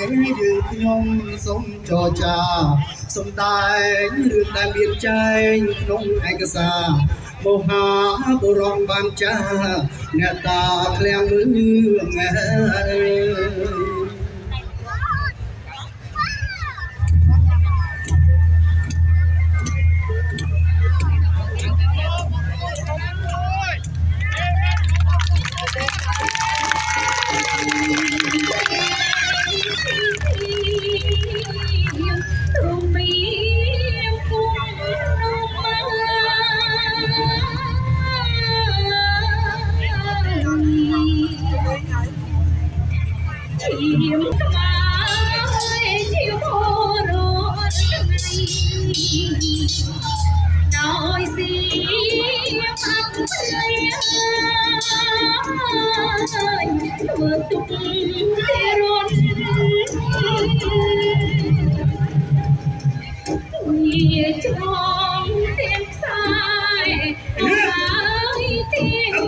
យើងខ្ញុំសូមចរចាសំដែងរឿងដែលមានចែងក្នុងឯកសារមហាបុរសបានចាអ្នកតាឃ្លាំងមើលជាមក្បាលជាបរត់ដោយស៊ីបាត់ព្រៃធ្វើទុកទេរត់វាច្បងទាំងខ្សែហើយទាំង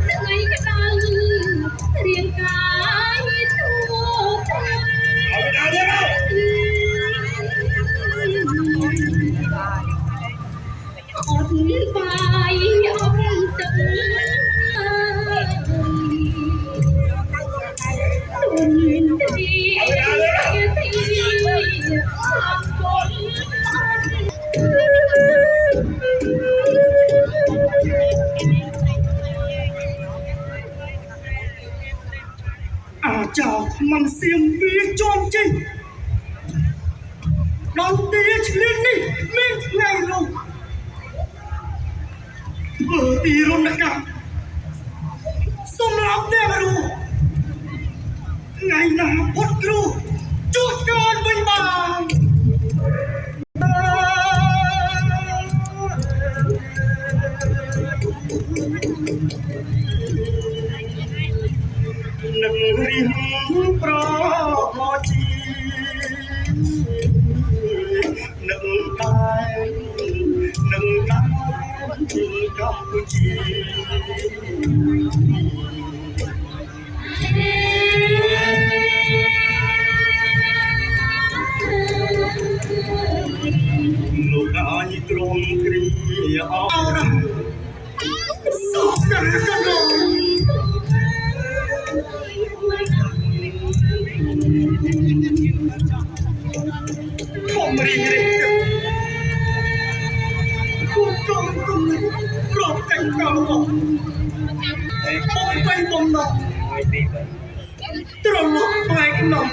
ថ្ងៃក្តៅរាងកាយទូទៅអត់បាយអត់ទឹកទុនទីចៅមិនសៀមវាជាប់ជិះដល់ទីឆ្លៀននេះមានថ្ងៃនោះធ្វើទីរំលកាសម្រាប់តែមនុស្សថ្ងៃណាពុតគ្រូជួបกันវិញបាននឹងរៀងប្រជីនឹងតែនឹងតាមជាកម្ពុជាលោកអាយទ្រង់គ្រាអរសុខកណ្ដោผมรีบผู้กองกำลังรบกันเก่าผมไปบนนอกตลอดไปขนม